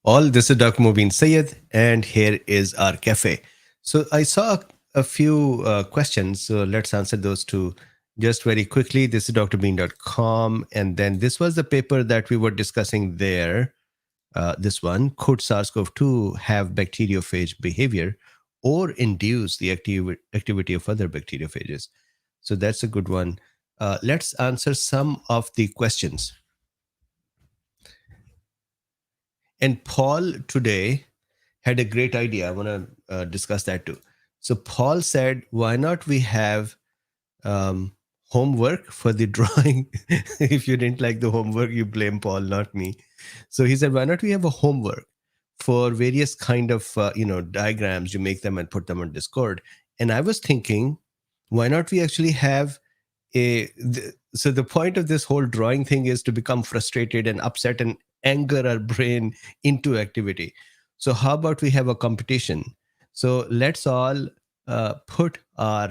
All. This is Dr. Mubin Sayed, and here is our cafe. So I saw a few questions, so let's answer those two just very quickly. This is drbean.com, and then this was the paper that we were discussing there. This one, could SARS-CoV-2 have bacteriophage behavior or induce the activity of other bacteriophages? So that's a good one. Let's answer some of the questions. And Paul today had a great idea. I want to discuss that too. So Paul said, why not we have homework for the drawing? If you didn't like the homework, you blame Paul, not me. So he said, why not we have a homework for various kind of, diagrams, you make them and put them on Discord. And I was thinking, why not we actually have so the point of this whole drawing thing is to become frustrated and upset and anger our brain into activity. So how about we have a competition? So let's all put our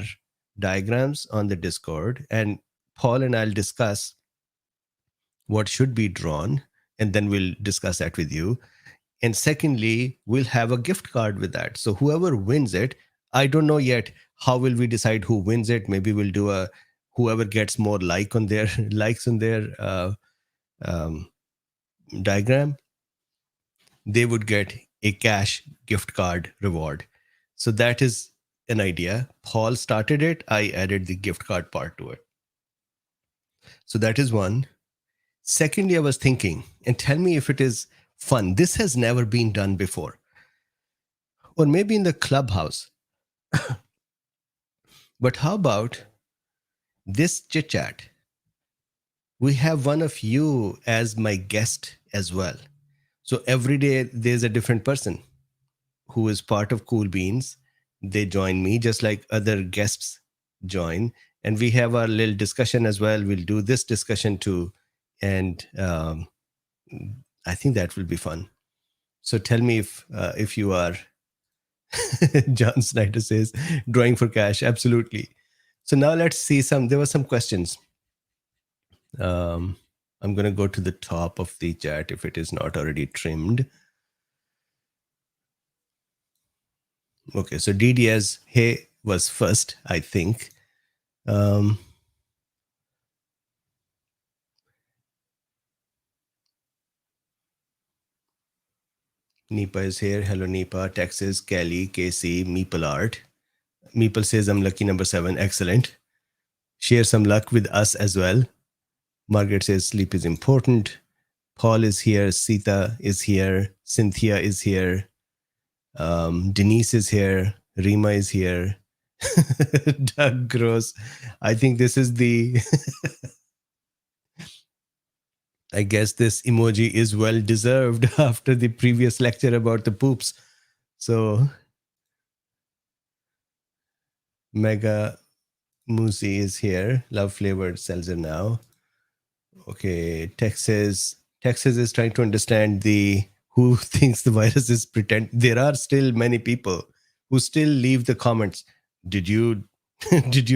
diagrams on the Discord, and Paul and I'll discuss what should be drawn, and then we'll discuss that with you. And secondly, we'll have a gift card with that. So whoever wins it, I don't know yet how will we decide who wins it. Maybe we'll do a whoever gets more likes on their um, diagram, they would get a cash gift card reward. So that is an idea. Paul started it. I added the gift card part to it. So that is one. Secondly, I was thinking, and tell me if it is fun. This has never been done before. Or maybe in the clubhouse. But how about this chit chat? We have one of you as my guest as well. So every day there's a different person who is part of KoolBeens. They join me just like other guests join. And we have our little discussion as well. We'll do this discussion too. And I think that will be fun. So tell me if you are, John Snyder says, drawing for cash. Absolutely. So now let's see there were some questions. I'm going to go to the top of the chat if it is not already trimmed. Okay, so DDS, hey, was first, I think. Nipa is here. Hello, Nipa. Texas, Kelly, Casey, Meeple Art. Meeple says, I'm lucky number 7. Excellent. Share some luck with us as well. Margaret says, sleep is important. Paul is here. Sita is here. Cynthia is here. Denise is here. Rima is here. Doug Gross. I think this is the... I guess this emoji is well deserved after the previous lecture about the poops. So, Mega Musi is here. Love flavored seltzer now. Okay, Texas is trying to understand who thinks the virus is pretend. There are still many people who still leave the comments. Did you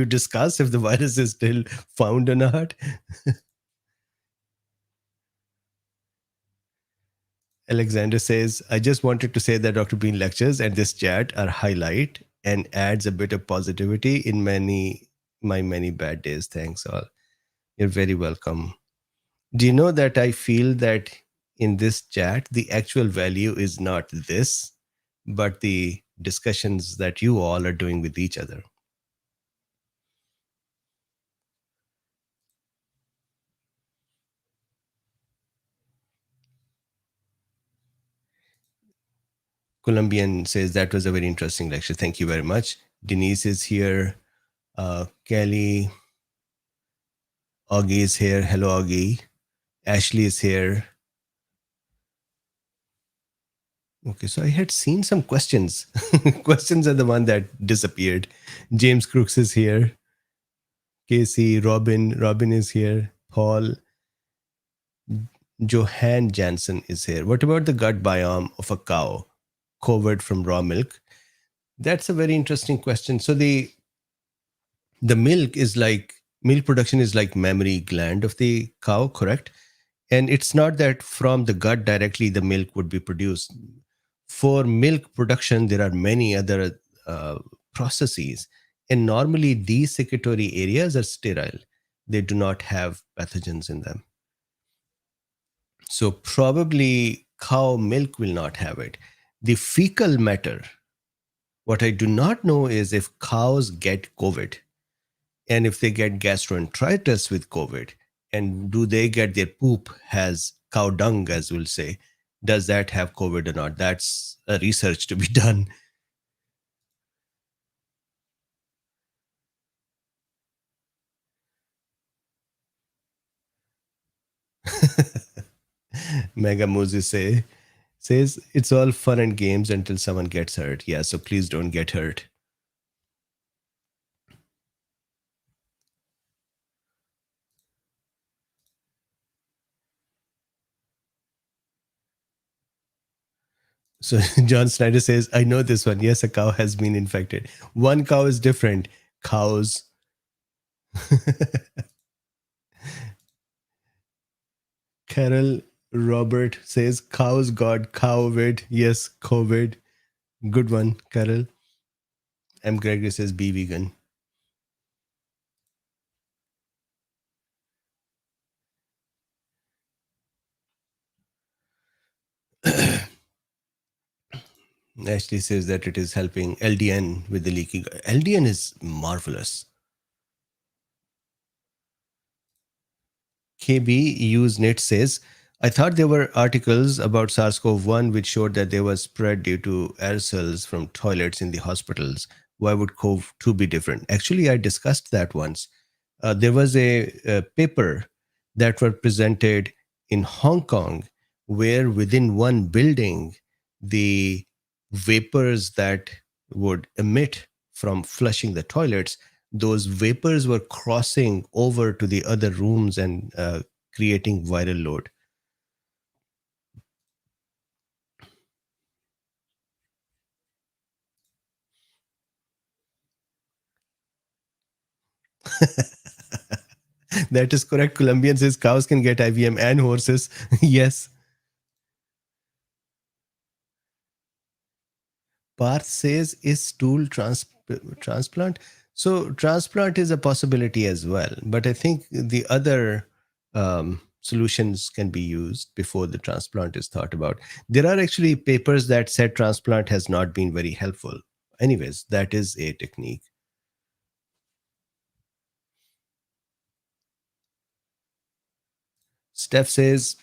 discuss if the virus is still found or not? Alexander says, I just wanted to say that Dr. Bean lectures and this chat are highlight and adds a bit of positivity in my many bad days. Thanks all. You're very welcome. Do you know that I feel that in this chat, the actual value is not this, but the discussions that you all are doing with each other. Colombian says that was a very interesting lecture. Thank you very much. Denise is here. Kelly. Augie is here. Hello, Augie. Ashley is here. Okay, so I had seen some questions. Questions are the one that disappeared. James Crooks is here. Casey, Robin is here. Paul, Johan Jansen is here. What about the gut biome of a cow? Covert from raw milk. That's a very interesting question. So the milk production is like mammary gland of the cow, correct? And it's not that from the gut directly the milk would be produced. For milk production, there are many other processes. And normally, these secretory areas are sterile, they do not have pathogens in them. So, probably cow milk will not have it. The fecal matter, what I do not know is if cows get COVID and if they get gastroenteritis with COVID, and do they get their poop has cow dung, as we'll say, does that have COVID or not? That's a research to be done. Mega Moses says it's all fun and games until someone gets hurt. Yeah, so please don't get hurt. So John Snyder says, I know this one. Yes, a cow has been infected. One cow is different. Cows. Carol Robert says, cows got COVID. Yes, COVID. Good one, Carol. M. Gregory says, be vegan. Ashley says that it is helping LDN with the leaky gut. LDN is marvelous. KB Usenet says, I thought there were articles about SARS-CoV-1 which showed that there was spread due to aerosols from toilets in the hospitals. Why would CoV-2 be different? Actually, I discussed that once. There was a paper that was presented in Hong Kong where within one building, the vapors that would emit from flushing the toilets, those vapors were crossing over to the other rooms and creating viral load. That is correct. Colombian says cows can get IVM and horses. Yes. Parth says, is stool transplant? So transplant is a possibility as well, but I think the other solutions can be used before the transplant is thought about. There are actually papers that said transplant has not been very helpful. Anyways, that is a technique. Steph says,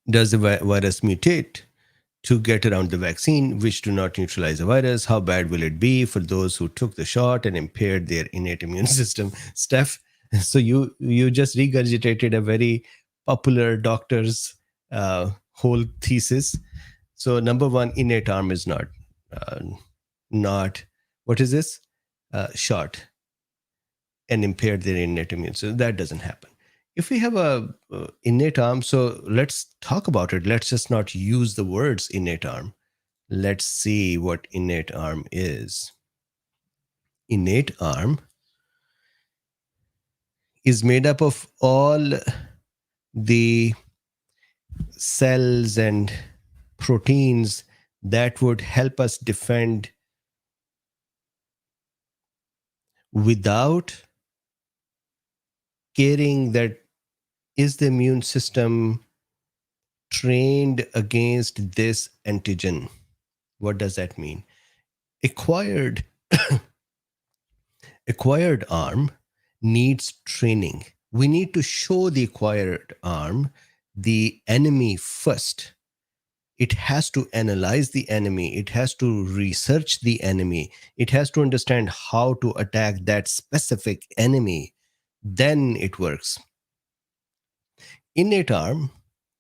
does the virus mutate to get around the vaccine, which do not neutralize the virus? How bad will it be for those who took the shot and impaired their innate immune system? Steph, so you just regurgitated a very popular doctor's whole thesis. So number one, innate arm is uh, not what is this shot and impaired their innate immune system. That doesn't happen. If we have a innate arm, so let's talk about it. Let's just not use the words innate arm. Let's see what innate arm is. Innate arm is made up of all the cells and proteins that would help us defend without caring that is the immune system trained against this antigen. What does that mean? Acquired acquired arm needs training. We need to show the acquired arm the enemy first. It has to analyze the enemy. It has to research the enemy. It has to understand how to attack that specific enemy. Then it works. Innate arm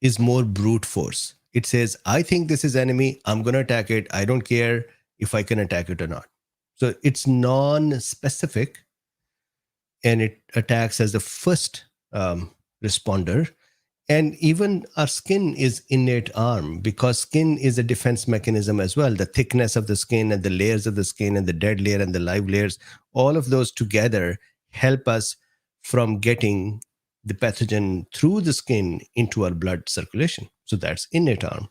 is more brute force. It says, I think this is enemy. I'm going to attack it. I don't care if I can attack it or not. So it's non-specific and it attacks as the first responder. And even our skin is innate arm because skin is a defense mechanism as well. The thickness of the skin and the layers of the skin and the dead layer and the live layers, all of those together help us from getting the pathogen through the skin into our blood circulation. So that's innate arm.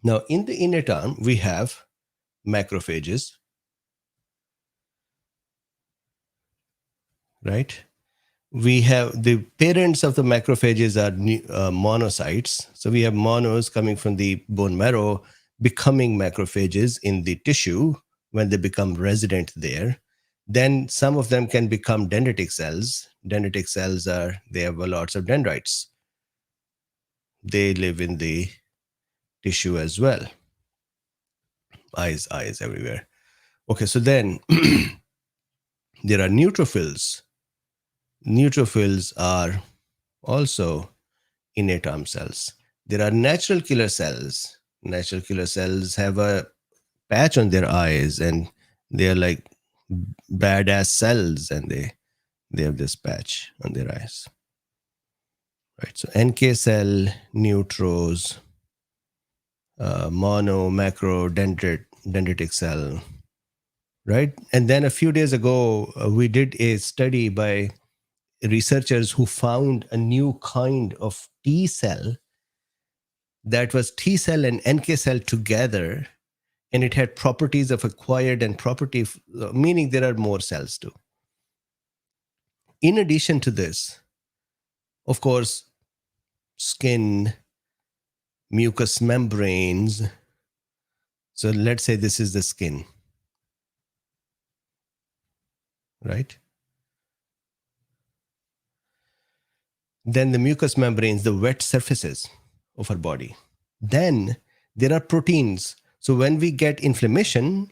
Now, in the innate arm, we have macrophages, right? We have the parents of the macrophages are monocytes. So we have monos coming from the bone marrow, becoming macrophages in the tissue when they become resident there. Then some of them can become dendritic cells. Dendritic cells they have lots of dendrites. They live in the tissue as well. Eyes everywhere. Okay, so then there are neutrophils. Neutrophils are also innate arm cells. There are natural killer cells. Natural killer cells have a patch on their eyes, and they're like badass cells, and they have this patch on their eyes. Right. So NK cell, neutros, mono, macro, dendritic cell. Right. And then a few days ago, we did a study by researchers who found a new kind of T cell that was T cell and NK cell together, and it had properties of acquired and property, meaning there are more cells too. In addition to this, of course, skin, mucous membranes. So let's say this is the skin, right? Then the mucous membranes, the wet surfaces of our body. Then there are proteins. So when we get inflammation,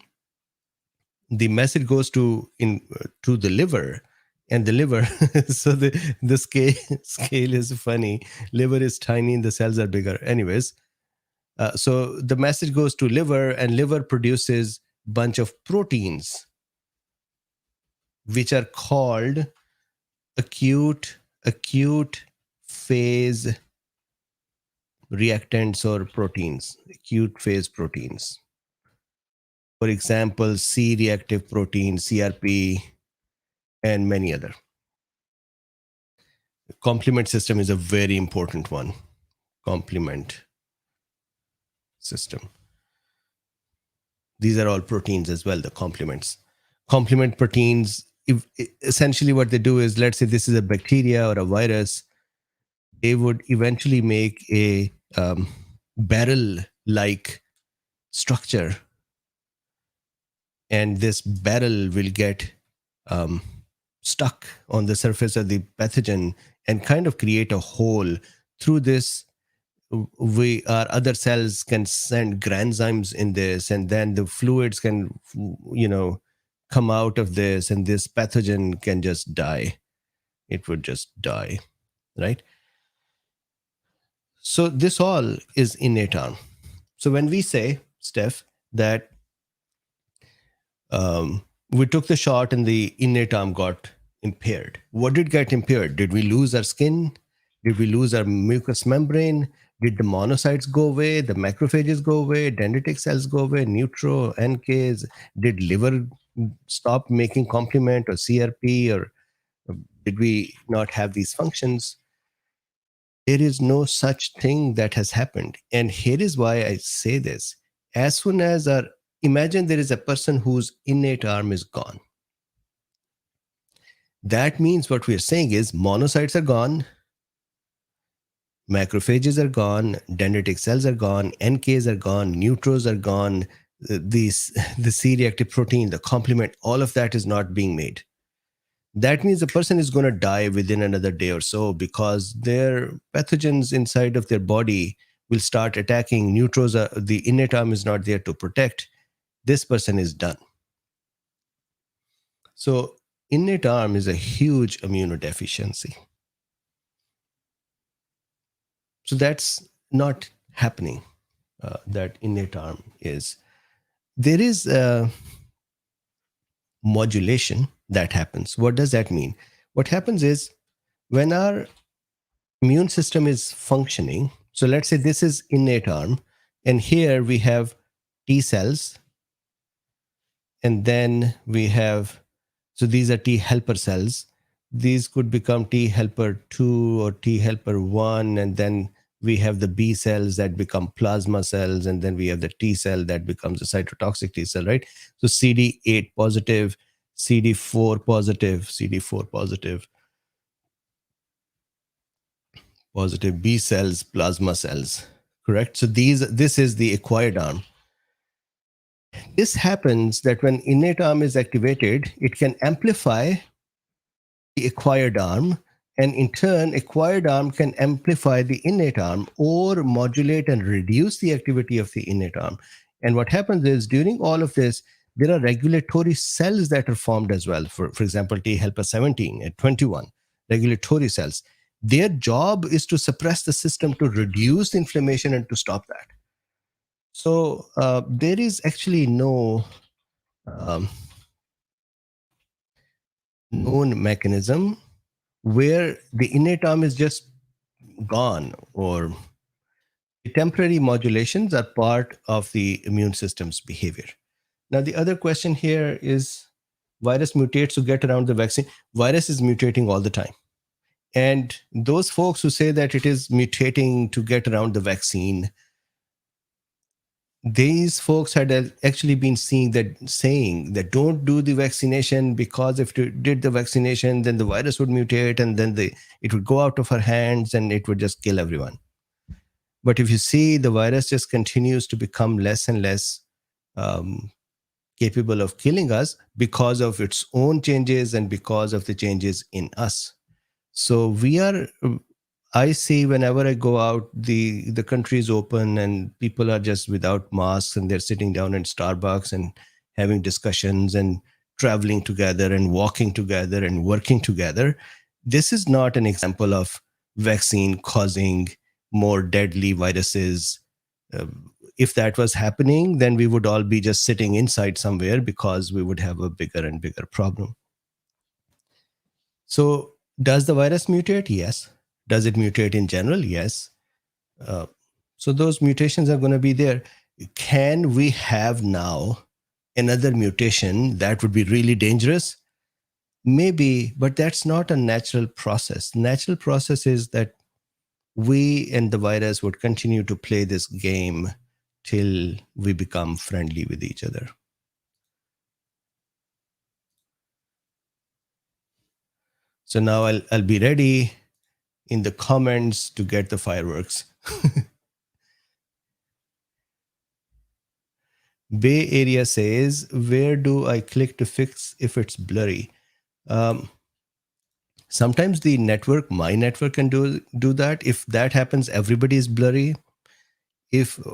the message goes to the liver, and the liver. So the scale is funny. Liver is tiny and the cells are bigger. Anyways, so the message goes to liver, and liver produces a bunch of proteins, which are called acute phase reactants or proteins, acute phase proteins. For example, C-reactive protein, CRP, and many other. Complement system is a very important one. Complement system. These are all proteins as well, the complements. Complement proteins, essentially what they do is, let's say this is a bacteria or a virus, they would eventually make a barrel-like structure, and this barrel will get stuck on the surface of the pathogen and kind of create a hole. Through this, our other cells can send granzymes in this, and then the fluids can come out of this, and this pathogen can just die. It would just die, right? So this all is innate arm. So when we say, Steph, that we took the shot and the innate arm got impaired, what did get impaired? Did we lose our skin? Did we lose our mucous membrane? Did the monocytes go away? The macrophages go away? Dendritic cells go away? Neutro, NKs? Did liver stop making complement or CRP? Or did we not have these functions? There is no such thing that has happened. And here is why I say this. As soon as imagine there is a person whose innate arm is gone. That means what we're saying is monocytes are gone, macrophages are gone, dendritic cells are gone, NKs are gone, neutros are gone, the C-reactive protein, the complement, all of that is not being made. That means the person is going to die within another day or so, because their pathogens inside of their body will start attacking. Neutros, the innate arm is not there to protect. This person is done. So innate arm is a huge immunodeficiency. So that's not happening, that innate arm is. There is modulation that happens. What does that mean? What happens is when our immune system is functioning, so let's say this is innate arm, and here we have T cells, and then we have, so these are T helper cells. these could become T helper 2 or T helper 1, and then we have the B cells that become plasma cells, and then we have the T cell that becomes a cytotoxic T cell, right? So CD8 positive, CD4 positive, CD4 positive, positive B cells, plasma cells, correct? So this is the acquired arm. This happens that when innate arm is activated, it can amplify the acquired arm, and in turn, acquired arm can amplify the innate arm or modulate and reduce the activity of the innate arm. And what happens is during all of this, there are regulatory cells that are formed as well. For example, T helper 17 and 21, regulatory cells. Their job is to suppress the system to reduce inflammation and to stop that. So there is actually no um, known mechanism where the innate arm is just gone, or the temporary modulations are part of the immune system's behavior. Now, the other question here is virus mutates to get around the vaccine. Virus is mutating all the time. And those folks who say that it is mutating to get around the vaccine, these folks had actually been saying that don't do the vaccination, because if you did the vaccination, then the virus would mutate, and then it would go out of our hands and it would just kill everyone. But if you see, the virus just continues to become less and less capable of killing us because of its own changes and because of the changes in us. So I see whenever I go out, the country is open and people are just without masks, and they're sitting down in Starbucks and having discussions and traveling together and walking together and working together. This is not an example of vaccine causing more deadly viruses. If that was happening, then we would all be just sitting inside somewhere, because we would have a bigger and bigger problem. So does the virus mutate? Yes. Does it mutate in general? Yes. So those mutations are going to be there. Can we have now another mutation that would be really dangerous? Maybe, but that's not a natural process. Natural process is that we and the virus would continue to play this game till we become friendly with each other. So now I'll be ready in the comments to get the fireworks. Bay Area says, where do I click to fix if it's blurry? Sometimes the network, my network, can do that. If that happens, everybody is blurry.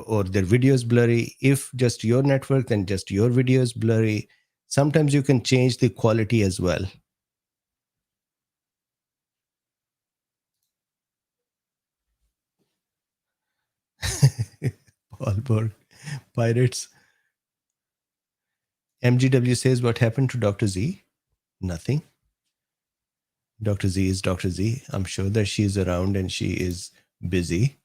Or their video is blurry. If just your network, then just your video is blurry. Sometimes you can change the quality as well. Paul Pirates. MGW says, what happened to Dr. Z? Nothing. Dr. Z is Dr. Z. I'm sure that she's around and she is busy.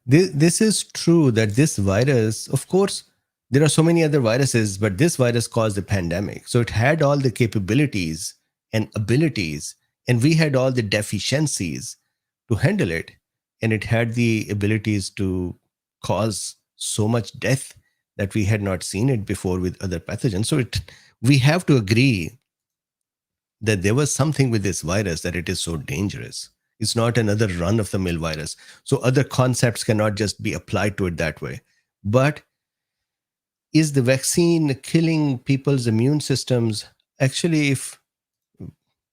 This is true that this virus, of course, there are so many other viruses, but this virus caused a pandemic. So it had all the capabilities and abilities, and we had all the deficiencies to handle it. And it had the abilities to cause so much death that we had not seen it before with other pathogens. So we have to agree that there was something with this virus that it is so dangerous. It's not another run of the mill virus. So other concepts cannot just be applied to it that way. But is the vaccine killing people's immune systems? Actually, if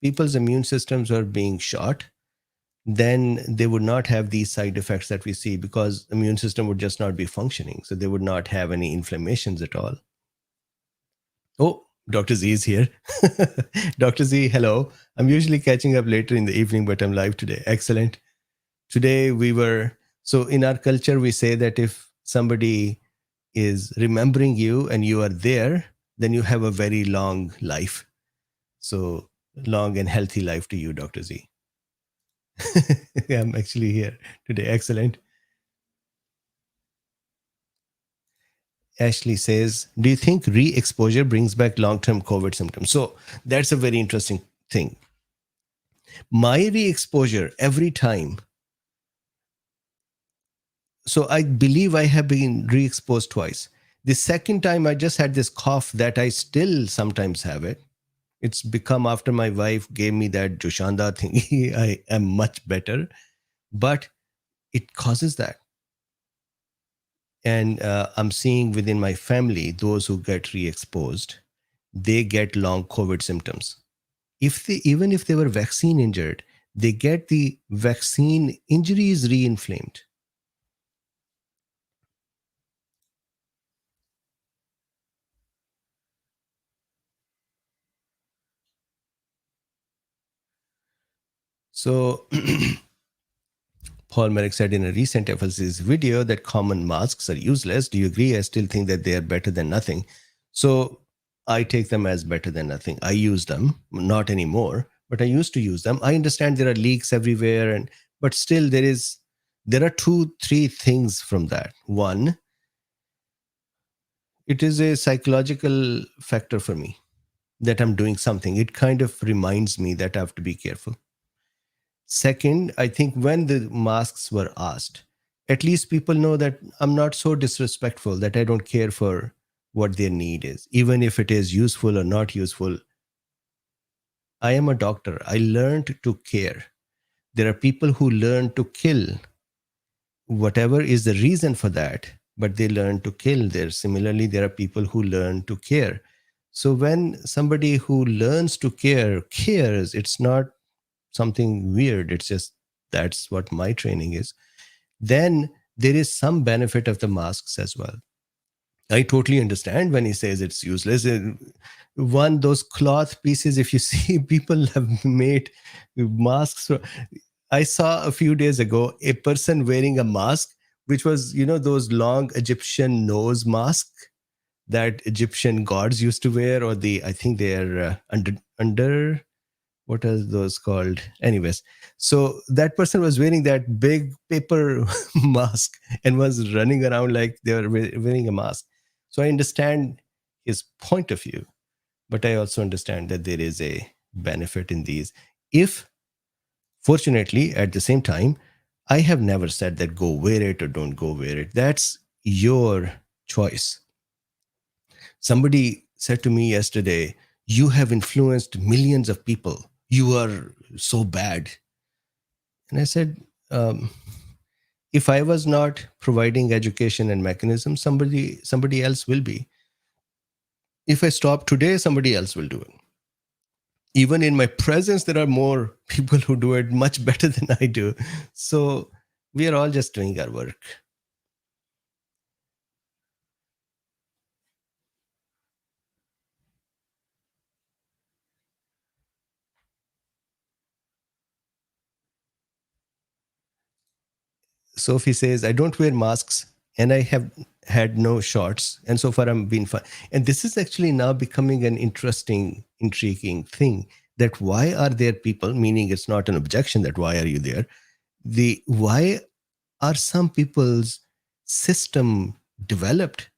people's immune systems are being shot, then they would not have these side effects that we see, because immune system would just not be functioning. So they would not have any inflammations at all. Oh, Dr. Z is here. Dr. Z, hello. I'm usually catching up later in the evening, but I'm live today. Excellent. Today so in our culture, we say that if somebody is remembering you and you are there, then you have a very long life. So long and healthy life to you, Dr. Z. I'm actually here today. Excellent. Ashley says, do you think re exposure brings back long term COVID symptoms? So that's a very interesting thing. My re exposure every time, so I believe I have been re exposed twice. The second time, I just had this cough that I still sometimes have it. It's become after my wife gave me that Joshanda thingy, I am much better, but it causes that. And I'm seeing within my family, those who get re exposed, they get long COVID symptoms. If they, even if they were vaccine injured, they get the vaccine injuries re-inflamed. So Paul Merrick said in a recent emphasis video that common masks are useless. Do you agree? I still think that they are better than nothing. So I take them as better than nothing. I use them, not anymore, but I used to use them. I understand there are leaks everywhere, and but still there are two, three things from that. One, it is a psychological factor for me that I'm doing something. It kind of reminds me that I have to be careful. Second, I think when the masks were asked, at least people know that I'm not so disrespectful that I don't care for what their need is, even if it is useful or not useful. I am a doctor. I learned to care. There are people who learn to kill, whatever is the reason for that, but they learn to kill. There are people who learn to care. So when somebody who learns to care cares, it's not something weird. It's just that's what my training is. Then there is some benefit of the masks as well. I totally understand when he says it's useless. One, those cloth pieces, if you see, people have made masks. I saw a few days ago a person wearing a mask, which was, those long Egyptian nose mask that Egyptian gods used to wear, or I think they are under what are those called? Anyways, so that person was wearing that big paper mask and was running around like they were wearing a mask. So I understand his point of view, but I also understand that there is a benefit in these. If, fortunately, at the same time, I have never said that go wear it or don't go wear it. That's your choice. Somebody said to me yesterday, you have influenced millions of people. You are so bad. And I said, if I was not providing education and mechanism, somebody else will be. If I stop today, somebody else will do it. Even in my presence, there are more people who do it much better than I do. So we are all just doing our work. Sophie says, I don't wear masks and I have had no shots. And so far I'm been fine. And this is actually now becoming an interesting, intriguing thing, that why are there people, meaning it's not an objection that why are you there? Why are some people's system developed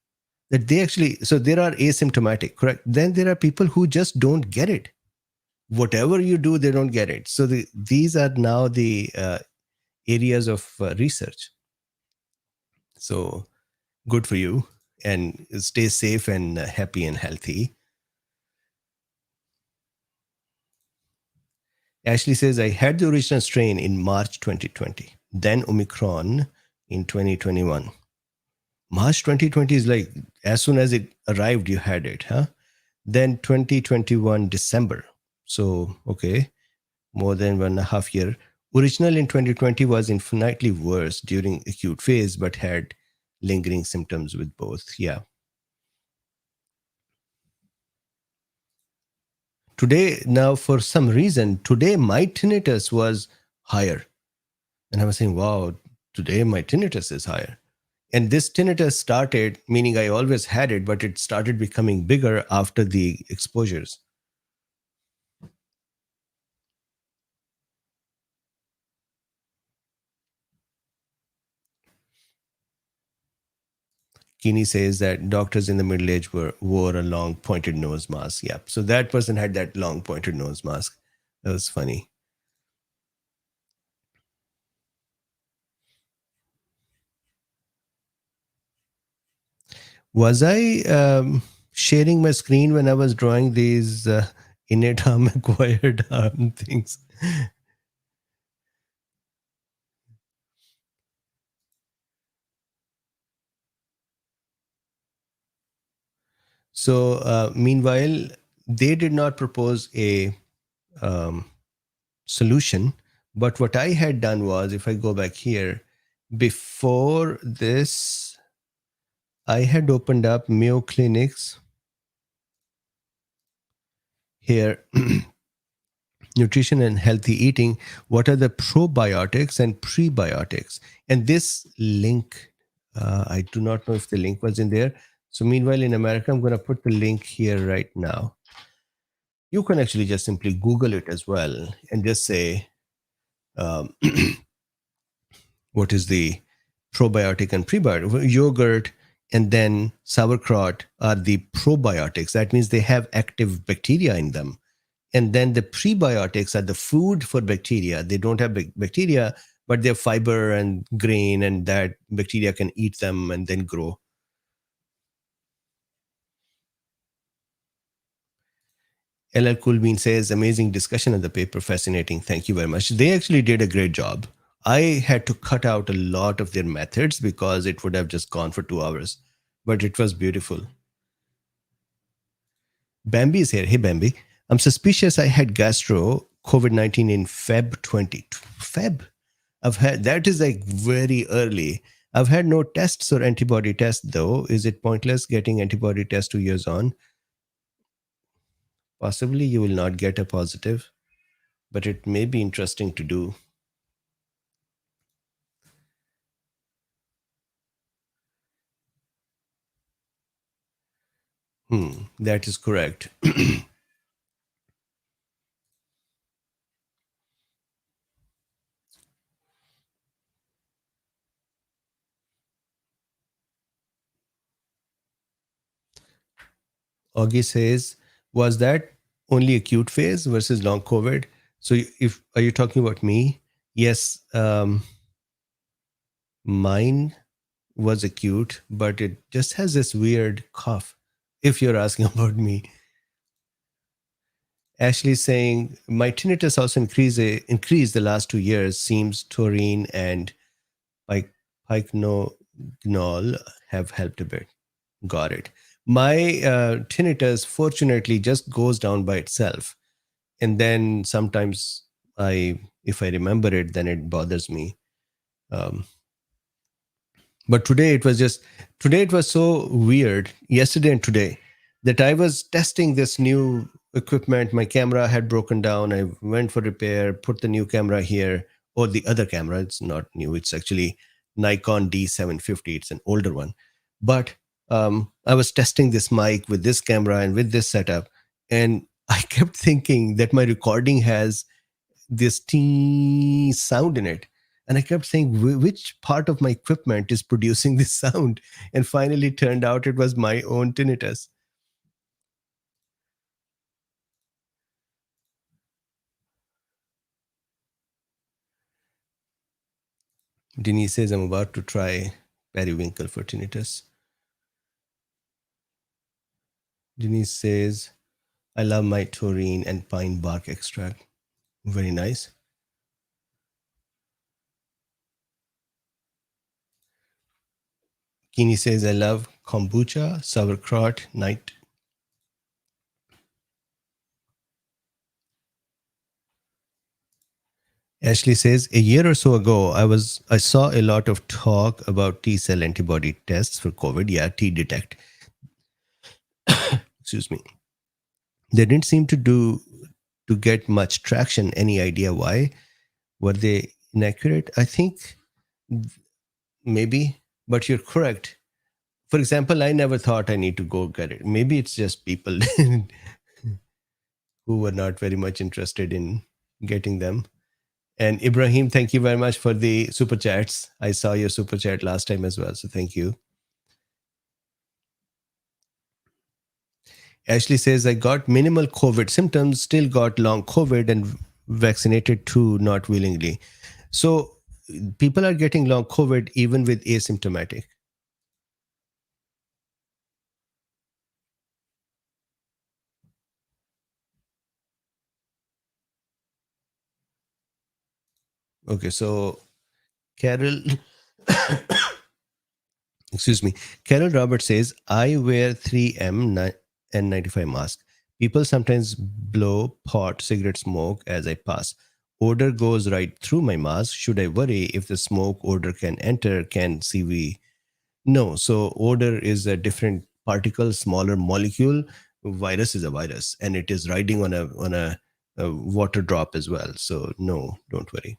that they actually, so there are asymptomatic, correct? Then there are people who just don't get it. Whatever you do, they don't get it. So these are now the areas of research. So good for you, and stay safe and happy and healthy. Ashley says, I had the original strain in March 2020, then Omicron in 2021. March 2020 is like as soon as it arrived, you had it, huh? Then 2021 December. So, okay, more than 1.5 years. Original in 2020 was infinitely worse during acute phase, but had lingering symptoms with both. Yeah. Today, now for some reason, today my tinnitus was higher. And I was saying, wow, today my tinnitus is higher. And this tinnitus started, meaning I always had it, but it started becoming bigger after the exposures. Kini says that doctors in the middle age wore a long pointed nose mask. Yep. So that person had that long pointed nose mask. That was funny. Was I sharing my screen when I was drawing these innate arm, acquired arm things? So, meanwhile, they did not propose a um, solution. But what I had done was, if I go back here, before this, I had opened up Mayo Clinics here, nutrition and healthy eating. What are the probiotics and prebiotics? And this link, I do not know if the link was in there. So, meanwhile, in America, I'm going to put the link here right now. You can actually just simply Google it as well and just say, um, what is the probiotic and prebiotic? Yogurt and then sauerkraut are the probiotics. That means they have active bacteria in them. And then the prebiotics are the food for bacteria. They don't have bacteria, but they have fiber and grain, and that bacteria can eat them and then grow. LL KoolBeens says, amazing discussion of the paper, fascinating. Thank you very much. They actually did a great job. I had to cut out a lot of their methods because it would have just gone for 2 hours, but it was beautiful. Bambi is here. Hey, Bambi. I'm suspicious I had gastro COVID-19 in Feb 20. Feb? I've had, that is like very early. I've had no tests or antibody tests though. Is it pointless getting antibody test 2 years on? Possibly you will not get a positive, but it may be interesting to do. That is correct. Augie says, was that only acute phase versus long COVID? So if are you talking about me? Yes, mine was acute, but it just has this weird cough. If you're asking about me, Ashley saying my tinnitus also increased the last 2 years. Seems taurine and pike pycnogenol have helped a bit. Got it. My tinnitus fortunately just goes down by itself, and then sometimes if I remember it, then it bothers me. Um, but today it was so weird, yesterday and today, that I was testing this new equipment. My camera had broken down. I went for repair, put the new camera here, or the other camera. It's not new. It's actually Nikon D750. It's an older one. But I was testing this mic with this camera and with this setup. And I kept thinking that my recording has this tea sound in it. And I kept saying, which part of my equipment is producing this sound? And finally, it turned out it was my own tinnitus. Denise says, I'm about to try periwinkle for tinnitus. Denise says, I love my taurine and pine bark extract. Very nice. Kini says, I love kombucha, sauerkraut, night. Ashley says, a year or so ago, I saw a lot of talk about T cell antibody tests for COVID. Yeah, T detect. Excuse me. They didn't seem to get much traction. Any idea why? Were they inaccurate? I think maybe, but you're correct. For example, I never thought I need to go get it. Maybe it's just people who were not very much interested in getting them. And Ibrahim, thank you very much for the super chats. I saw your super chat last time as well, so thank you. Ashley says, I got minimal COVID symptoms, still got long COVID and vaccinated too, not willingly. So people are getting long COVID even with asymptomatic. Okay, so Carol, excuse me, Carol Roberts says, I wear 3M N95 mask. People sometimes blow pot, cigarette smoke as I pass. Odor goes right through my mask. Should I worry if the smoke odor can enter? Can CV? No. So odor is a different particle, smaller molecule. Virus is a virus, and it is riding on a water drop as well. So no, don't worry.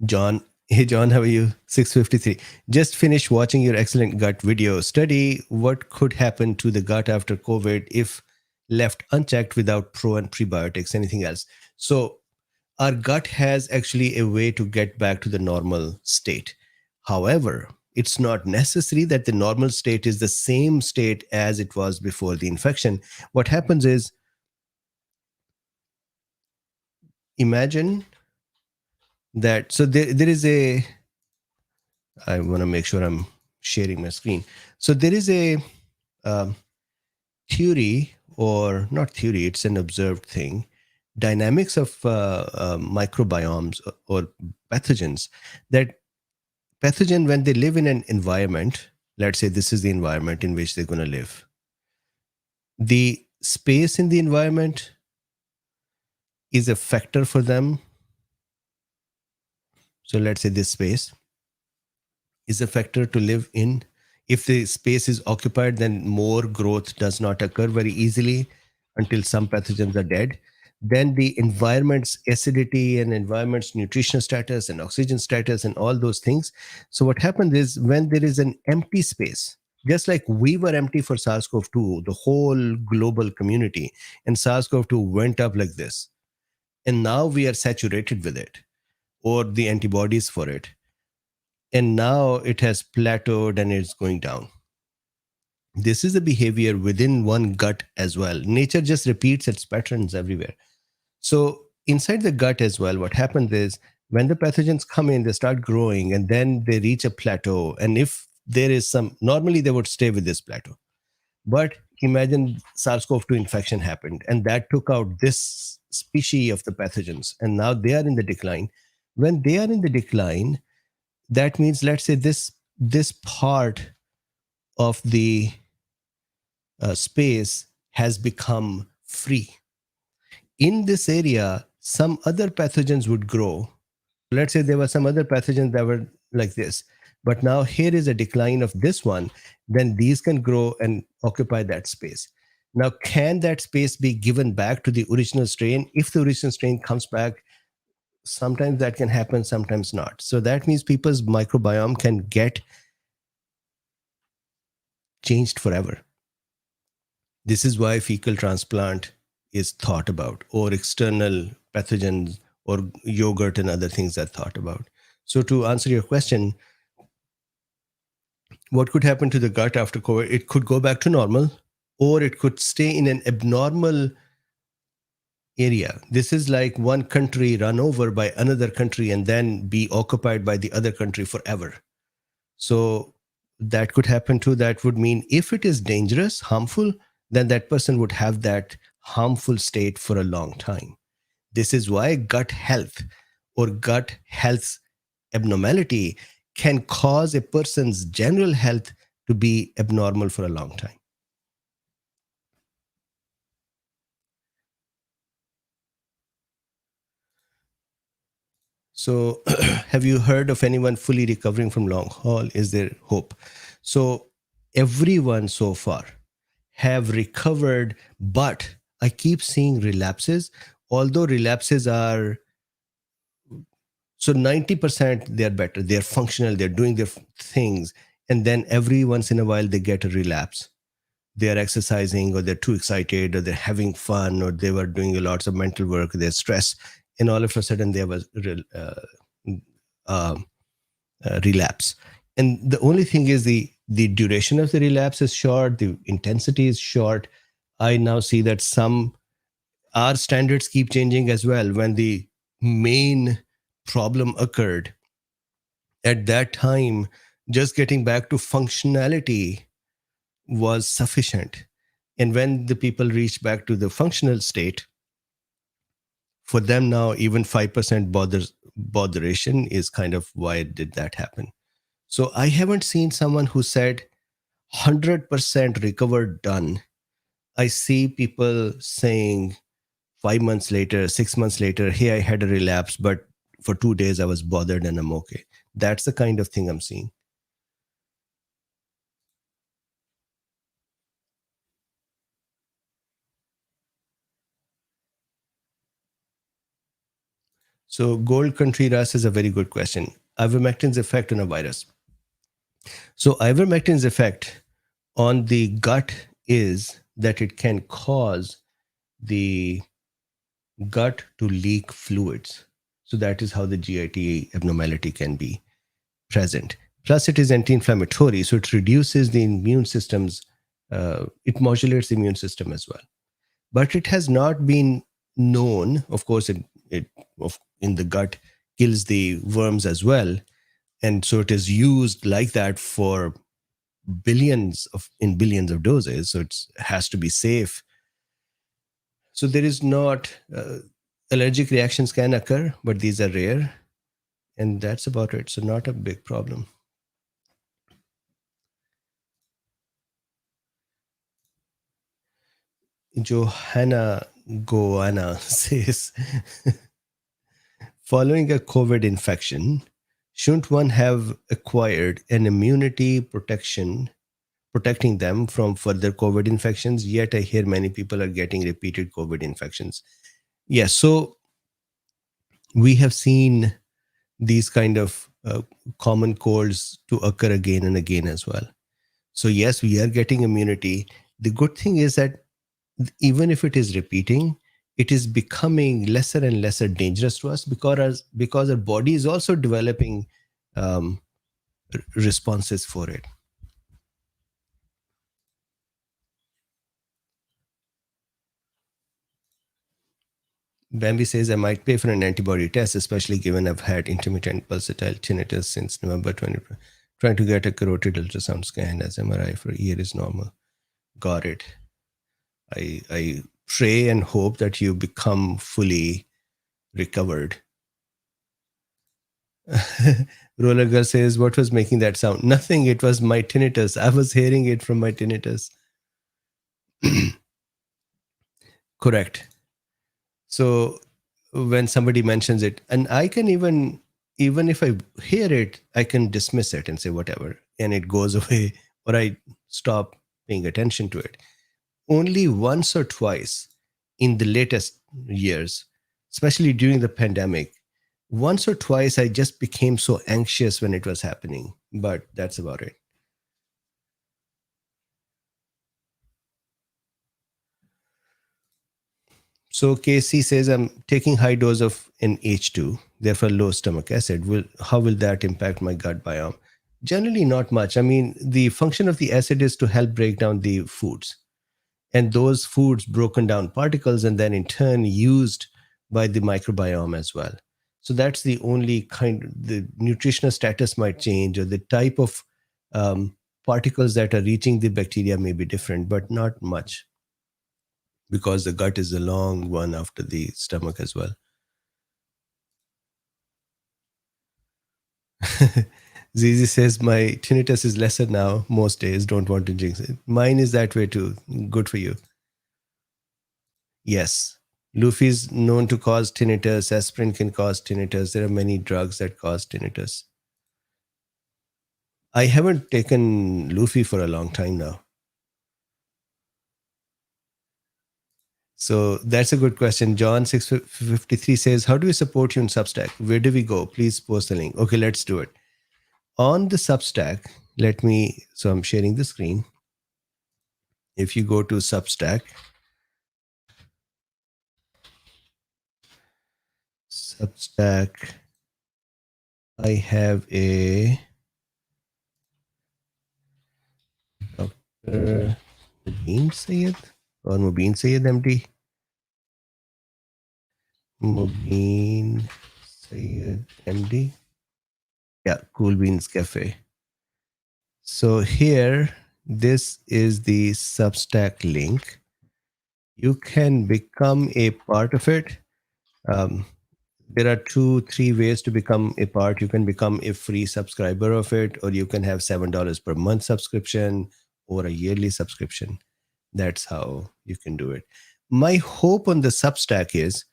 John, hey John, how are you? 653. Just finished watching your excellent gut video. Study what could happen to the gut after COVID if left unchecked without pro and prebiotics. Anything else? So our gut has actually a way to get back to the normal state. However, it's not necessary that the normal state is the same state as it was before the infection. What happens is, imagine that, so there is a, I want to make sure I'm sharing my screen. So there is a um, theory, or not theory, it's an observed thing, dynamics of microbiomes or pathogens, that pathogen, when they live in an environment, let's say this is the environment in which they're going to live, the space in the environment is a factor for them. So let's say this space is a factor to live in. If the space is occupied, then more growth does not occur very easily until some pathogens are dead. Then the environment's acidity and environment's nutritional status and oxygen status and all those things. So what happens is, when there is an empty space, just like we were empty for SARS-CoV-2, the whole global community, and SARS-CoV-2 went up like this, and now we are saturated with it, or the antibodies for it, and now it has plateaued and it's going down. This is a behavior within one gut as well. Nature just repeats its patterns everywhere. So inside the gut as well, what happens is, when the pathogens come in, they start growing and then they reach a plateau. And if there is some, normally they would stay with this plateau. But imagine SARS-CoV-2 infection happened and that took out this species of the pathogens, and now they are in the decline. When they are in the decline, that means, let's say this part of the space has become free. In this area, some other pathogens would grow. Let's say there were some other pathogens that were like this, but now here is a decline of this one, then these can grow and occupy that space. Now, can that space be given back to the original strain? If the original strain comes back, sometimes that can happen, sometimes not. So that means people's microbiome can get changed forever. This is why fecal transplant is thought about, or external pathogens, or yogurt and other things are thought about. So to answer your question, what could happen to the gut after COVID? It could go back to normal, or it could stay in an abnormal area. This is like one country run over by another country and then be occupied by the other country forever. So that could happen too. That would mean, if it is dangerous, harmful, then that person would have that harmful state for a long time. This is why gut health or gut health abnormality can cause a person's general health to be abnormal for a long time. So, have you heard of anyone fully recovering from long haul? Is there hope? So, everyone so far have recovered, but I keep seeing relapses. Although relapses are, so 90% they're better, they're functional, they're doing their things, and then every once in a while they get a relapse. They're exercising, or they're too excited, or they're having fun, or they were doing lots of mental work, they're stressed, and all of a sudden they have a uh, relapse. And the only thing is the duration of the relapse is short, the intensity is short. I now see that some our standards keep changing as well. When the main problem occurred, at that time, just getting back to functionality was sufficient. And when the people reached back to the functional state, for them now, even 5% botheration is kind of why did that happen. So I haven't seen someone who said 100% recovered, done. I see people saying 5 months later, 6 months later, hey, I had a relapse, but for 2 days I was bothered and I'm okay. That's the kind of thing I'm seeing. So, Gold Contreras is a very good question. Ivermectin's effect on a virus. So, ivermectin's effect on the gut is that it can cause the gut to leak fluids. So, that is how the GIT abnormality can be present. Plus, it is anti inflammatory. So, it reduces the immune system's, it modulates the immune system as well. But it has not been known, of course, it in the gut kills the worms as well. And so it is used like that for billions of doses. So it has to be safe. So there is not allergic reactions can occur, but these are rare, and that's about it. So not a big problem. Johanna Goana says, following a COVID infection, shouldn't one have acquired an immunity protection protecting them from further COVID infections? Yet I hear many people are getting repeated COVID infections. Yes, so we have seen these kind of common colds to occur again and again as well. So yes, we are getting immunity. The good thing is that even if it is repeating, it is becoming lesser and lesser dangerous to us because our body is also developing um, responses for it. Bambi says I might pay for an antibody test, especially given I've had intermittent pulsatile tinnitus since November 20. Trying to get a carotid ultrasound scan as MRI for ear is normal. Got it. I pray and hope that you become fully recovered. Roller Girl says, what was making that sound? Nothing. It was my tinnitus. I was hearing it from my tinnitus. Correct. So when somebody mentions it, and I can even if I hear it, I can dismiss it and say whatever, and it goes away, or I stop paying attention to it. Only once or twice in the latest years, especially during the pandemic, once or twice I just became so anxious when it was happening, but that's about it. So KC says I'm taking high dose of an H2, therefore low stomach acid. How will that impact my gut biome? Generally, not much. I mean, the function of the acid is to help break down the foods, and those foods broken down particles and then in turn used by the microbiome as well. So that's the only kind. The nutritional status might change, or the type of particles that are reaching the bacteria may be different, but not much, because the gut is a long one after the stomach as well. Zizi says, my tinnitus is lesser now most days. Don't want to jinx it. Mine is that way too. Good for you. Yes. Luffy is known to cause tinnitus. Aspirin can cause tinnitus. There are many drugs that cause tinnitus. I haven't taken Luffy for a long time now. So that's a good question. John 653 says, how do we support you in Substack? Where do we go? Please post the link. Okay, let's do it. On the Substack, so I'm sharing the screen. If you go to Substack, I have a Mubin Sayed or Mubin Sayed MD? Mubin Sayed MD. Yeah, KoolBeens Cafe. So here, this is the Substack link. You can become a part of it. Um, there are 2 3 ways to become a part. You can become a free subscriber of it, or you can have $7 per month subscription or a yearly subscription. That's how you can do it. My hope on the Substack is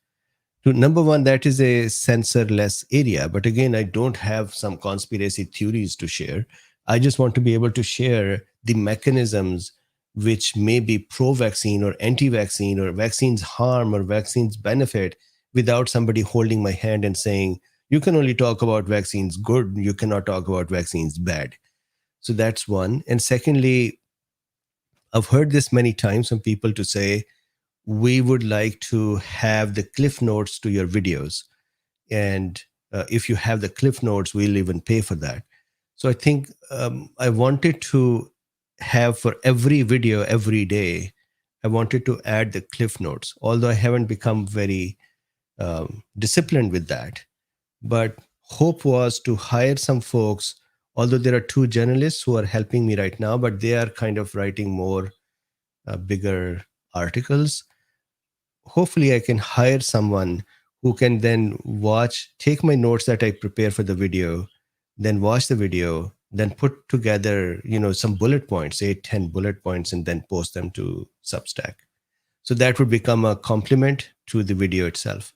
to, number one, that is a censorless area. But again, I don't have some conspiracy theories to share. I just want to be able to share the mechanisms which may be pro vaccine or anti vaccine, or vaccines harm or vaccines benefit, without somebody holding my hand and saying, you can only talk about vaccines good, you cannot talk about vaccines bad. So that's one. And secondly, I've heard this many times from people to say, we would like to have the cliff notes to your videos. And if you have the cliff notes, we'll even pay for that. So I think I wanted to have, for every video every day, I wanted to add the cliff notes, although I haven't become very disciplined with that. But hope was to hire some folks, although there are 2 journalists who are helping me right now, but they are kind of writing more bigger articles. Hopefully I can hire someone who can then take my notes that I prepare for the video, then watch the video, then put together, some bullet points, 8 10 bullet points, and then post them to Substack. So that would become a complement to the video itself.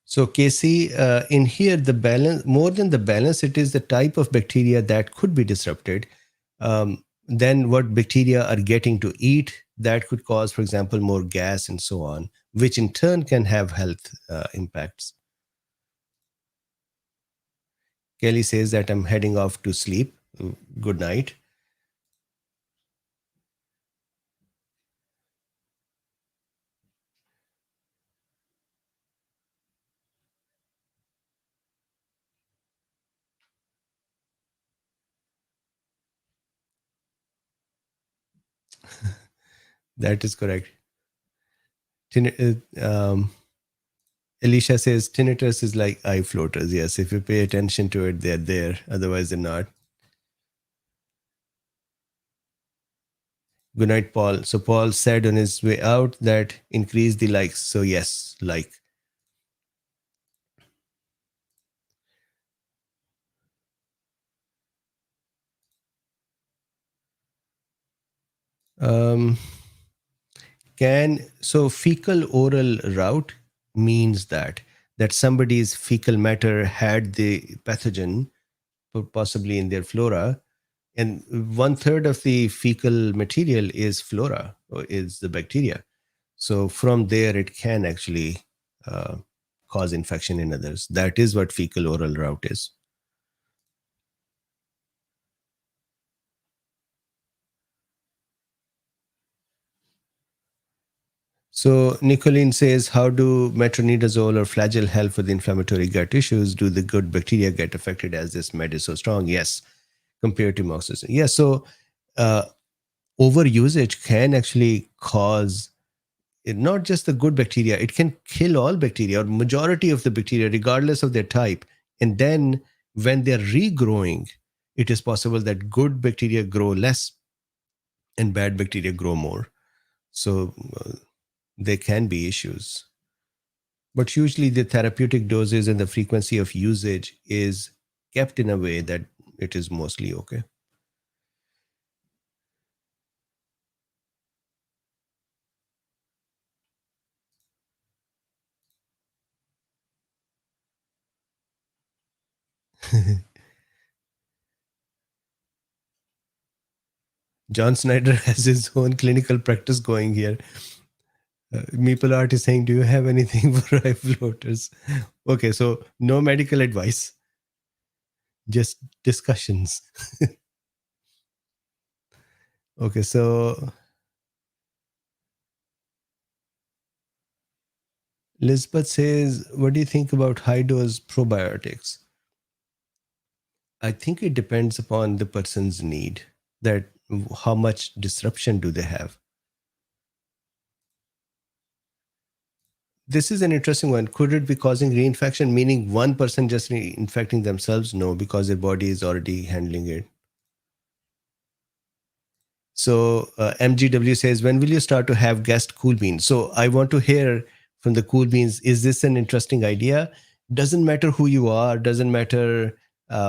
So Casey, in here, the balance, more than the balance, it is the type of bacteria that could be disrupted. Then what bacteria are getting to eat, that could cause, for example, more gas and so on, which in turn can have health impacts. Kelly says that I'm heading off to sleep. Good night. That is correct. Alicia says tinnitus is like eye floaters. Yes, if you pay attention to it, they're there. Otherwise, they're not. Good night, Paul. So Paul said on his way out that increase the likes. So yes, like. Um, so fecal oral route means that somebody's fecal matter had the pathogen possibly in their flora, and 1/3 of the fecal material is flora, or is the bacteria. So from there, it can actually uh, cause infection in others. That is what fecal oral route is. So Nicolene says, how do metronidazole or flagyl help with inflammatory gut issues? Do the good bacteria get affected as this med is so strong? Yes, compared to moxicillin. Yeah, so uh, overusage can actually cause not just the good bacteria, it can kill all bacteria or majority of the bacteria, regardless of their type. And then when they're regrowing, it is possible that good bacteria grow less and bad bacteria grow more. So there can be issues. But usually the therapeutic doses and the frequency of usage is kept in a way that it is mostly okay. John Snyder has his own clinical practice going here. Maple Art is saying, do you have anything for high floaters? Okay, so no medical advice, just discussions. Okay, so Elizabeth says, what do you think about high dose probiotics? I think it depends upon the person's need, that how much disruption do they have. This is an interesting one. Could it be causing reinfection, meaning one person just infecting themselves? No, because their body is already handling it. So MGW says, when will you start to have guest KoolBeans? So I want to hear from the KoolBeans, is this an interesting idea? Doesn't matter who you are, doesn't matter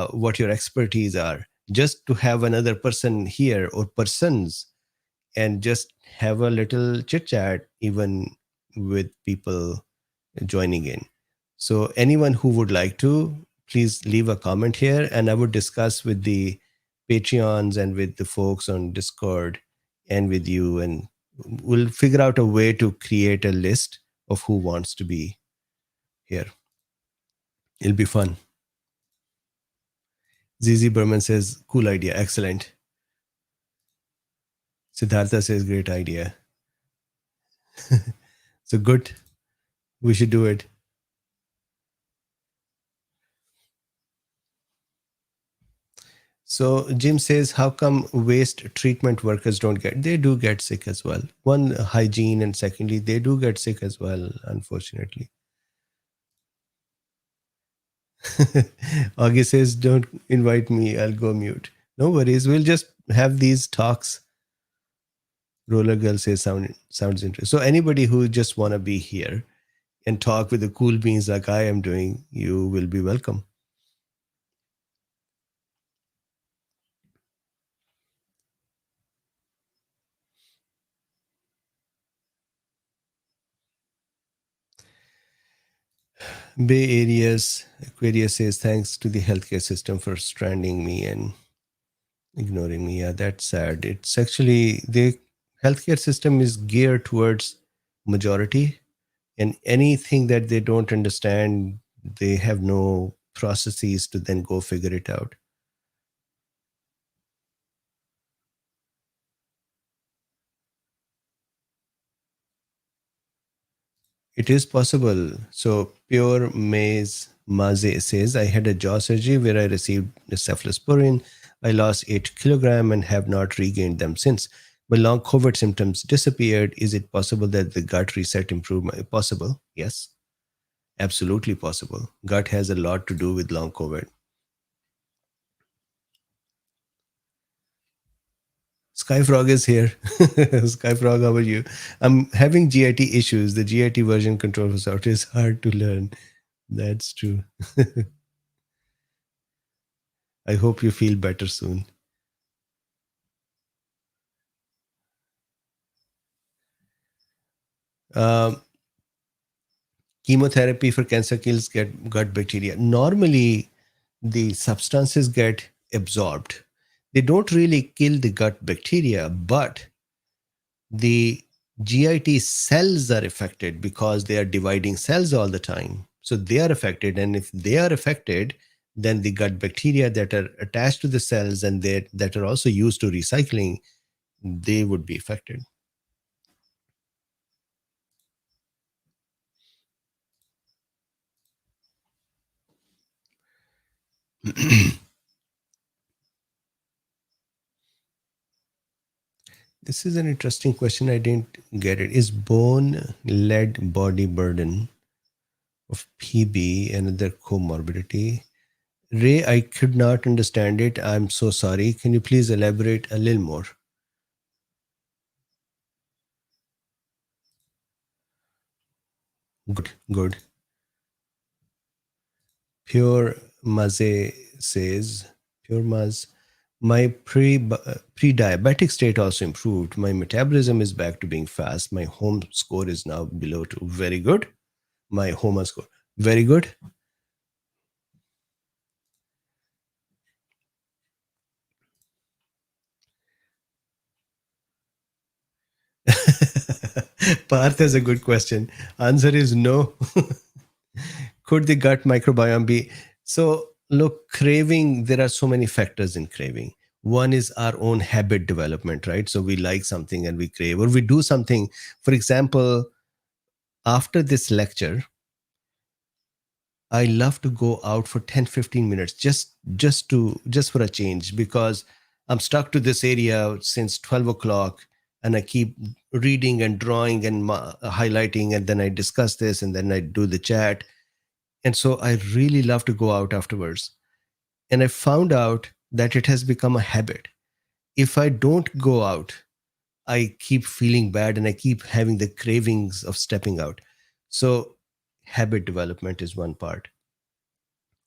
what your expertise are. Just to have another person here or persons and just have a little chit chat, even with people joining in. So anyone who would like to, please leave a comment here, and I would discuss with the Patreons and with the folks on Discord and with you, and we'll figure out a way to create a list of who wants to be here. It'll be fun. ZZ Berman says, cool idea, excellent. Siddhartha says, great idea. So good, we should do it. So Jim says, how come waste treatment workers don't get? They do get sick as well. One, hygiene, and secondly, they do get sick as well, unfortunately. Augie says, don't invite me, I'll go mute. No worries, we'll just have these talks. Roller Girl says, sounds interesting. So anybody who just want to be here and talk with the KoolBeens like I am doing, you will be welcome. Bay Area's Aquarius says, thanks to the healthcare system for stranding me and ignoring me. Yeah, that's sad. It's actually, the healthcare system is geared towards majority, and anything that they don't understand, they have no processes to then go figure it out. It is possible. So Pure Maze Maze says, I had a jaw surgery where I received cephalosporin. I lost 8 kilograms and have not regained them since. My long COVID symptoms disappeared. Is it possible that the gut reset improved? Possible? Yes, absolutely possible. Gut has a lot to do with long COVID. Skyfrog is here. Skyfrog, how are you? I'm having GIT issues. The GIT version control for software is hard to learn. That's true. I hope you feel better soon. Um, Chemotherapy for cancer kills gut bacteria. Normally, the substances get absorbed. They don't really kill the gut bacteria, but the GIT cells are affected because they are dividing cells all the time. So they are affected. And if they are affected, then the gut bacteria that are attached to the cells and that are also used to recycling, they would be affected. This is an interesting question. I didn't get it. Is bone lead body burden of PB another comorbidity? Ray, I could not understand it. I'm so sorry. Can you please elaborate a little more? Good, good. Pure Maze says, Pure Maz, my pre-diabetic state also improved. My metabolism is back to being fast. My home score is now below 2. Very good. My HOMA score. Very good. Parth has a good question. Answer is no. Could the gut microbiome be? So, look, craving, there are so many factors in craving. One is our own habit development, right? So, we like something and we crave, or we do something. For example, after this lecture, I love to go out for 10-15 minutes just for a change, because I'm stuck to this area since 12 o'clock, and I keep reading and drawing and highlighting, and then I discuss this, and then I do the chat. And so I really love to go out afterwards. And I found out that it has become a habit. If I don't go out, I keep feeling bad and I keep having the cravings of stepping out. So habit development is one part.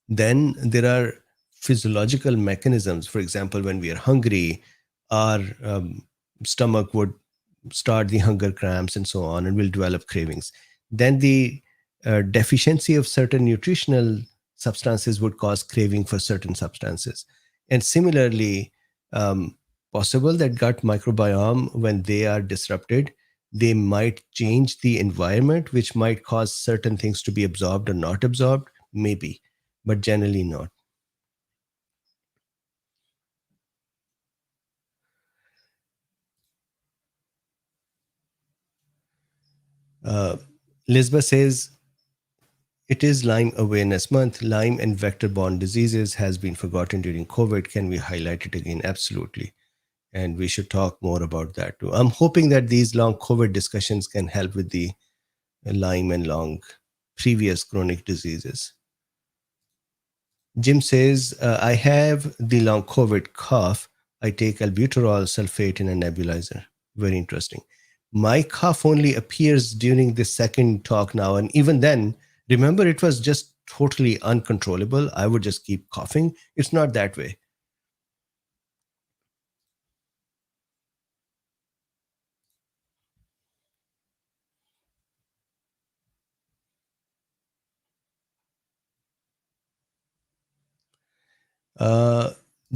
Then there are physiological mechanisms. For example, when we are hungry, our stomach would start the hunger cramps and so on, and we'll develop cravings. Then the deficiency of certain nutritional substances would cause craving for certain substances. And similarly, possible that gut microbiome, when they are disrupted, they might change the environment, which might cause certain things to be absorbed or not absorbed, maybe, but generally not. Uh, Lisbeth says, it is Lyme Awareness Month. Lyme and vector-borne diseases has been forgotten during COVID. Can we highlight it again? Absolutely. And we should talk more about that too. I'm hoping that these long COVID discussions can help with the Lyme and long previous chronic diseases. Jim says, I have the long COVID cough. I take albuterol sulfate in a nebulizer. Very interesting. My cough only appears during the second talk now. And even then, remember, it was just totally uncontrollable. I would just keep coughing. It's not that way. Uh,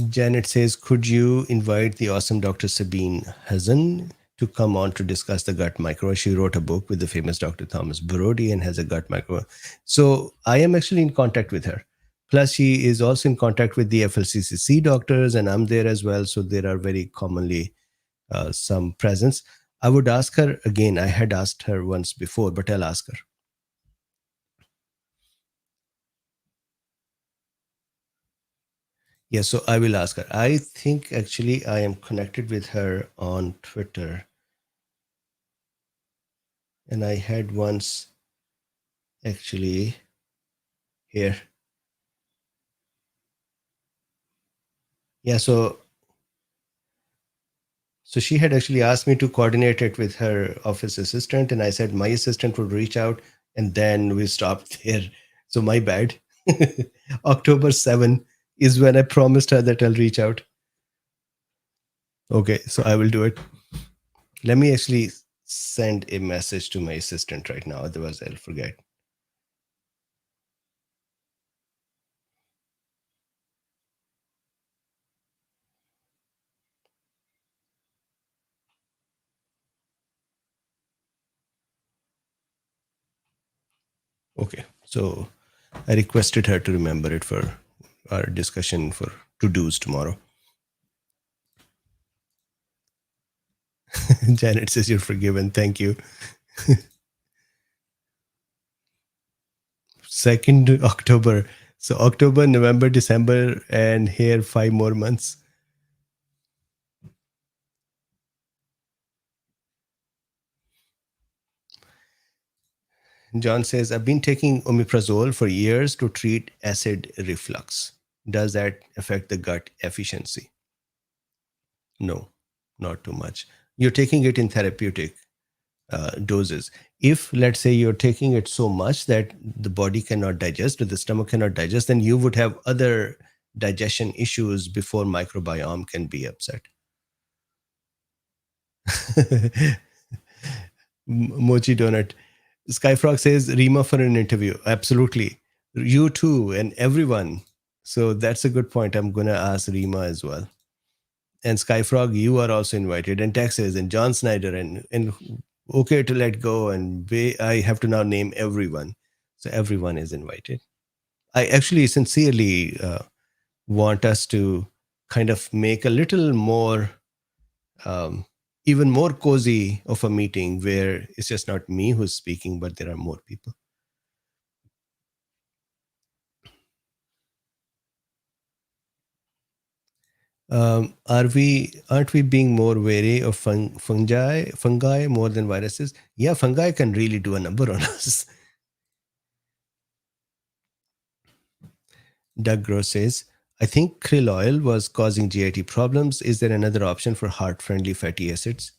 Janet says, could you invite the awesome Dr. Sabine Hazen to come on to discuss the gut micro? She wrote a book with the famous Dr. Thomas Brody and has a gut micro. So I am actually in contact with her. Plus, she is also in contact with the FLCCC doctors, and I'm there as well. So there are very commonly some presence. I would ask her again. I had asked her once before, but I'll ask her. Yeah, so I will ask her. I think actually I am connected with her on Twitter. And I had once actually here. Yeah, so she had actually asked me to coordinate it with her office assistant, and I said my assistant would reach out, and then we stopped there. So my bad. October 7 is when I promised her that I'll reach out. Okay, so I will do it. Let me actually send a message to my assistant right now, otherwise I'll forget. Okay, so I requested her to remember it for our discussion for to dos tomorrow. Janet says you're forgiven. Thank you. 2nd October. So October, November, December, and here 5 more months. John says, I've been taking omeprazole for years to treat acid reflux. Does that affect the gut efficiency? No, not too much. You're taking it in therapeutic doses. If, let's say, you're taking it so much that the body cannot digest or the stomach cannot digest, then you would have other digestion issues before microbiome can be upset. Mochi donut. Skyfrog says Rima for an interview. Absolutely. You too, and everyone. So that's a good point. I'm going to ask Rima as well. And Skyfrog, you are also invited. And Texas and John Snyder and Okay to Let Go. And I have to now name everyone. So everyone is invited. I actually sincerely want us to kind of make a little more um, even more cozy of a meeting where it's just not me who's speaking, but there are more people. Aren't we being more wary of fungi more than viruses? Yeah, fungi can really do a number on us. Doug Gross says, I think krill oil was causing GIT problems. Is there another option for heart friendly fatty acids?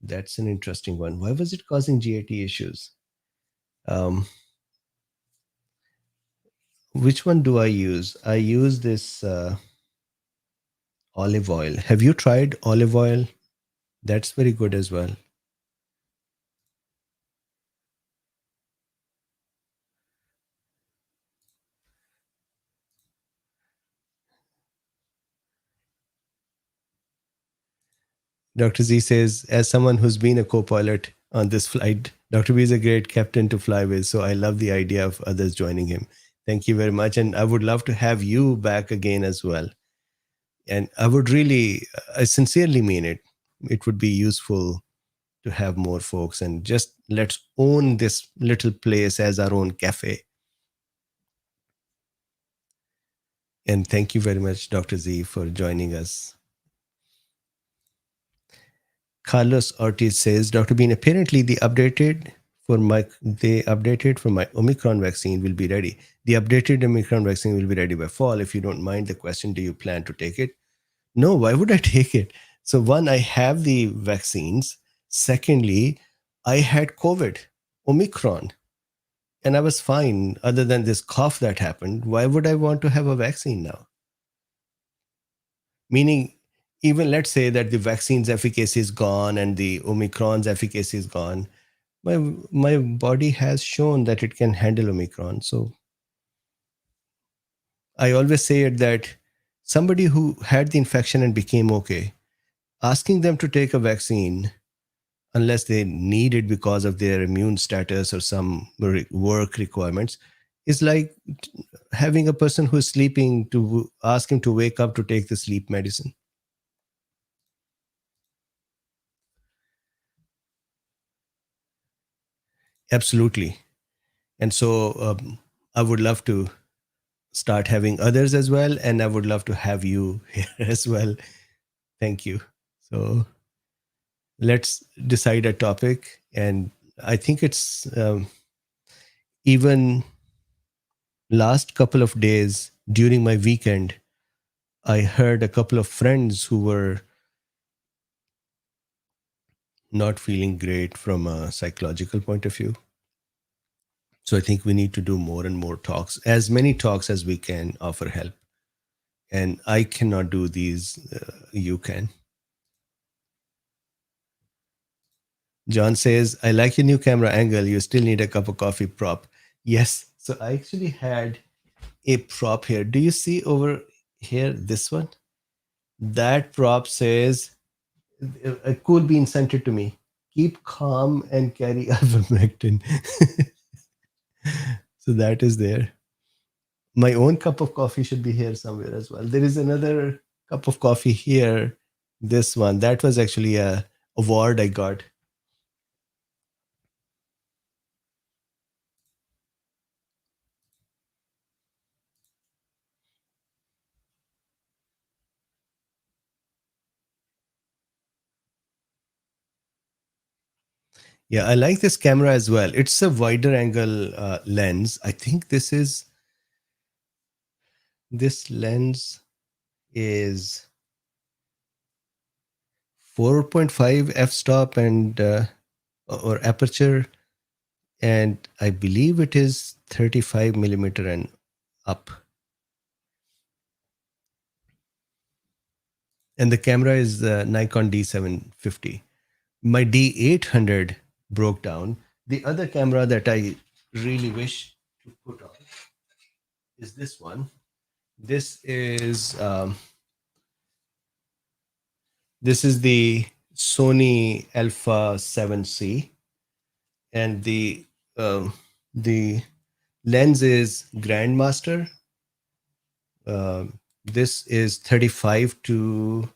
That's an interesting one. Why was it causing GIT issues? Um, which one do I use? I use this olive oil. Have you tried olive oil? That's very good as well. Dr. Z says, as someone who's been a co pilot on this flight, Dr. B is a great captain to fly with. So I love the idea of others joining him. Thank you very much. And I would love to have you back again as well. And I would really, I sincerely mean it. It would be useful to have more folks and just let's own this little place as our own cafe. And thank you very much, Dr. Z, for joining us. Carlos Ortiz says, Dr. Bean, apparently they updated for my Omicron vaccine will be ready. The updated Omicron vaccine will be ready by fall. If you don't mind the question, do you plan to take it? No, why would I take it? So one, I have the vaccines. Secondly, I had COVID, Omicron, and I was fine other than this cough that happened. Why would I want to have a vaccine now? Meaning, even let's say that the vaccine's efficacy is gone and the Omicron's efficacy is gone. My body has shown that it can handle Omicron. So I always say it that somebody who had the infection and became okay, asking them to take a vaccine unless they need it because of their immune status or some work requirements is like having a person who is sleeping to ask him to wake up to take the sleep medicine. Absolutely. And so I would love to start having others as well. And I would love to have you here as well. Thank you. So let's decide a topic. And I think it's even last couple of days during my weekend, I heard a couple of friends who were not feeling great from a psychological point of view. So I think we need to do more and more talks, as many talks as we can offer help. And I cannot do these, you can. John says, I like your new camera angle. You still need a cup of coffee prop. Yes. So I actually had a prop here. Do you see over here this one? That prop says, a KoolBeens sent it to me. Keep calm and carry ivermectin. So that is there. My own cup of coffee should be here somewhere as well. There is another cup of coffee here. This one. That was actually a award I got. Yeah, I like this camera as well. It's a wider angle lens. I think this lens is 4.5 f-stop and or aperture, and I believe it is 35 millimeter and up. And the camera is the Nikon D750. My D800 broke down. The other camera that I really wish to put on is this one. This is the Sony Alpha 7C, and the lens is Grandmaster. This is 35 to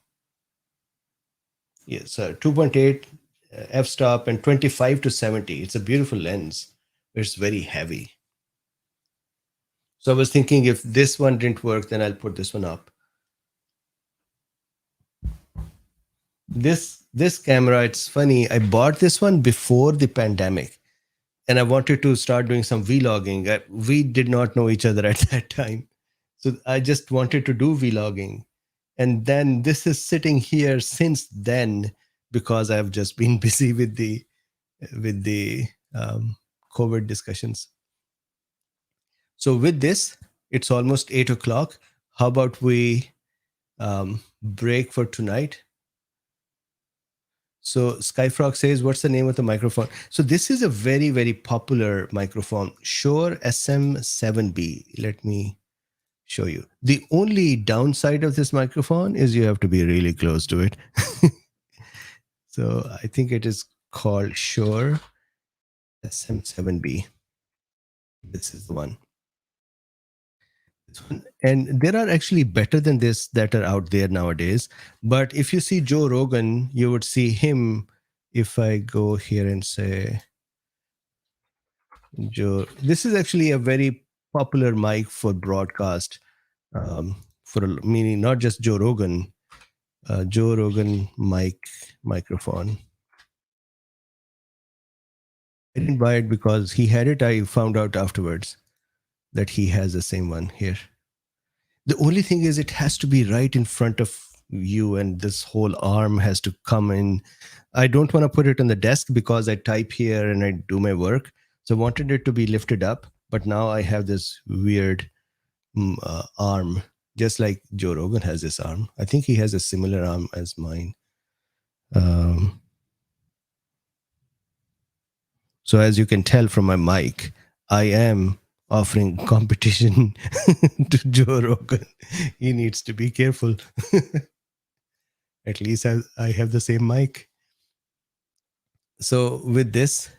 Yes, 2.8 f-stop and 25 to 70. It's a beautiful lens. It's very heavy. So I was thinking if this one didn't work, then I'll put this one up. This camera, it's funny. I bought this one before the pandemic, and I wanted to start doing some vlogging. We did not know each other at that time, so I just wanted to do vlogging. And then this is sitting here since then because I've just been busy with the COVID discussions. So with this, it's almost 8 o'clock. How about we break for tonight? So Skyfrog says, what's the name of the microphone? So this is a very, very popular microphone, Shure SM7B. Let me show you. The only downside of this microphone is you have to be really close to it. So I think it is called Shure SM7B. This is the one. And there are actually better than this that are out there nowadays. But if you see Joe Rogan, you would see him. If I go here and say Joe, this is actually a very popular mic for broadcast, meaning not just Joe Rogan, Joe Rogan microphone. I didn't buy it because he had it. I found out afterwards that he has the same one here. The only thing is it has to be right in front of you, and this whole arm has to come in. I don't want to put it on the desk because I type here and I do my work. So I wanted it to be lifted up, but now I have this weird arm, just like Joe Rogan has this arm. I think he has a similar arm as mine. So as you can tell from my mic, I am offering competition to Joe Rogan. He needs to be careful. At least I have the same mic. So with this,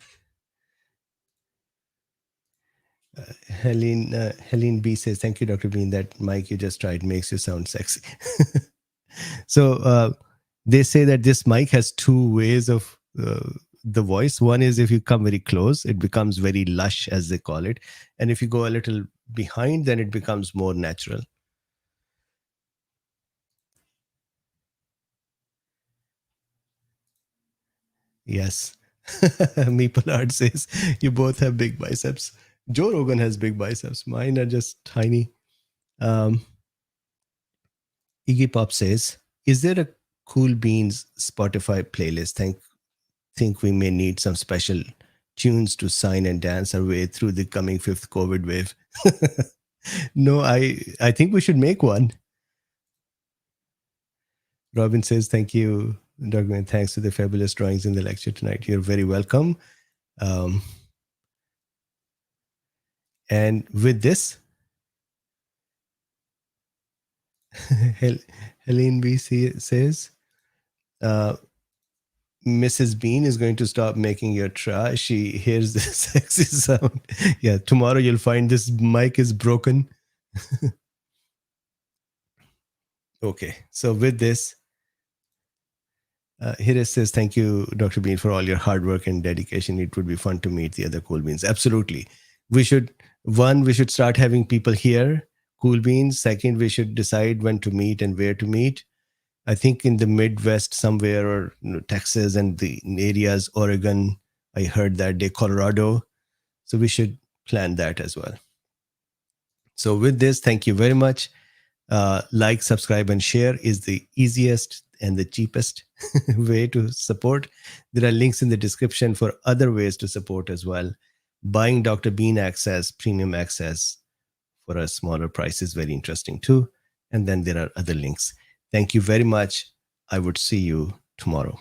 Helene B says, thank you, Dr. Bean. That mic you just tried makes you sound sexy. So they say that this mic has two ways of the voice. One is if you come very close, it becomes very lush, as they call it. And if you go a little behind, then it becomes more natural. Yes. Meeple Art says, you both have big biceps. Joe Rogan has big biceps. Mine are just tiny. Iggy Pop says, is there a KoolBeens Spotify playlist? Think we may need some special tunes to sign and dance our way through the coming fifth COVID wave. No, I think we should make one. Robin says, thank you, Dr. and thanks for the fabulous drawings in the lecture tonight. You're very welcome. And with this, Helene B says, Mrs. Bean is going to stop making your trash. She hears the sexy sound. Yeah, tomorrow you'll find this mic is broken. Okay, so with this, Hires says, thank you, Dr. Bean, for all your hard work and dedication. It would be fun to meet the other KoolBeens. Absolutely. We should start having people here, KoolBeens. Second, we should decide when to meet and where to meet. I think in the Midwest somewhere, or Texas and the areas, Oregon, I heard that day, Colorado. So we should plan that as well. So with this, thank you very much. Like, subscribe, and share is the easiest and the cheapest way to support. There are links in the description for other ways to support as well. Buying Dr. Bean access, premium access for a smaller price is very interesting too. And then there are other links. Thank you very much. I would see you tomorrow.